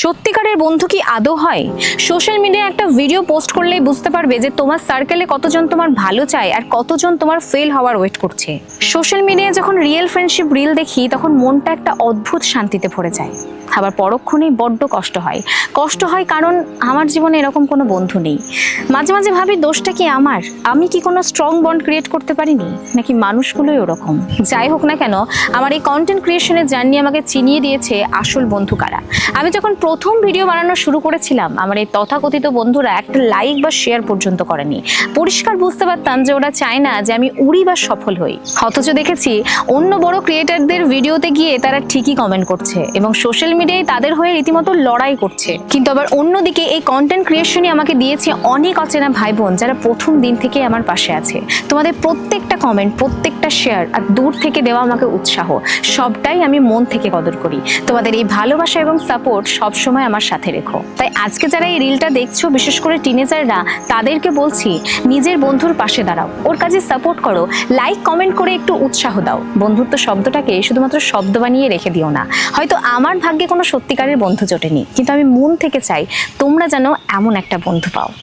সত্যিকারের বন্ধু কি আদৌ হয়? সোশ্যাল মিডিয়ায় একটা ভিডিও পোস্ট করলেই বুঝতে পারবে যে তোমার সার্কেলে কতজন তোমার ভালো চায় আর কতজন তোমার ফেল হওয়ার ওয়েট করছে। সোশ্যাল মিডিয়ায় যখন রিয়েল ফ্রেন্ডশিপ রিল দেখি তখন মনটা একটা অদ্ভুত শান্তিতে ভরে যায়, আবার পরক্ষণেই বড্ড কষ্ট হয় কারণ আমার জীবনে এরকম কোনো বন্ধু নেই। মাঝে মাঝে ভাবি দোষটা কি আমার? আমি কি কোনো স্ট্রং বন্ড ক্রিয়েট করতে পারিনি, নাকি মানুষগুলোই ওরকম? যাই হোক না কেন, আমার এই কন্টেন্ট ক্রিয়েশনের জার্নি আমাকে চিনিয়ে দিয়েছে আসল বন্ধু কারা। আমি যখন প্রথম ভিডিও বানানো শুরু করেছিলাম, আমার এই তথাকথিত বন্ধুরা একটা লাইক বা শেয়ার পর্যন্ত করেনি। পরিষ্কার বুঝতে পারতাম যে ওরা চায় না যে আমি উড়ি বা সফল হই। অথচ দেখেছি অন্য বড় ক্রিয়েটারদের ভিডিওতে গিয়ে তারা ঠিকই কমেন্ট করছে এবং সোশ্যাল মিডিয়ায় তাদের হয়ে রীতিমতো লড়াই করছে। কিন্তু আবার অন্যদিকে এই কন্টেন্ট ক্রিয়েশনই আমাকে দিয়েছে অনেক অচেনা ভাই বোন যারা প্রথম দিন থেকে আমার পাশে আছে। তোমাদের প্রত্যেকটা কমেন্ট, প্রত্যেকটা শেয়ার আর দূর থেকে দেওয়া আমাকে উৎসাহ, সবটাই আমি মন থেকে কদর করি। তোমাদের এই ভালোবাসা এবং সাপোর্ট সবসময় আমার সাথে রেখো। তাই আজকে যারা এই রিলটা দেখছো, বিশেষ করে টিনেজাররা, তাদেরকে বলছি নিজের বন্ধুর পাশে দাঁড়াও, ওর কাজে সাপোর্ট করো, লাইক কমেন্ট করে একটু উৎসাহ দাও। বন্ধুত্ব শব্দটাকে শুধুমাত্র শব্দ বানিয়ে রেখে দিও না। হয়তো আমার ভাগ্যে কোনো সত্যিকারের বন্ধু জোটেনি, কিন্তু আমি মন থেকে চাই তোমরা যেন এমন একটা বন্ধু পাও।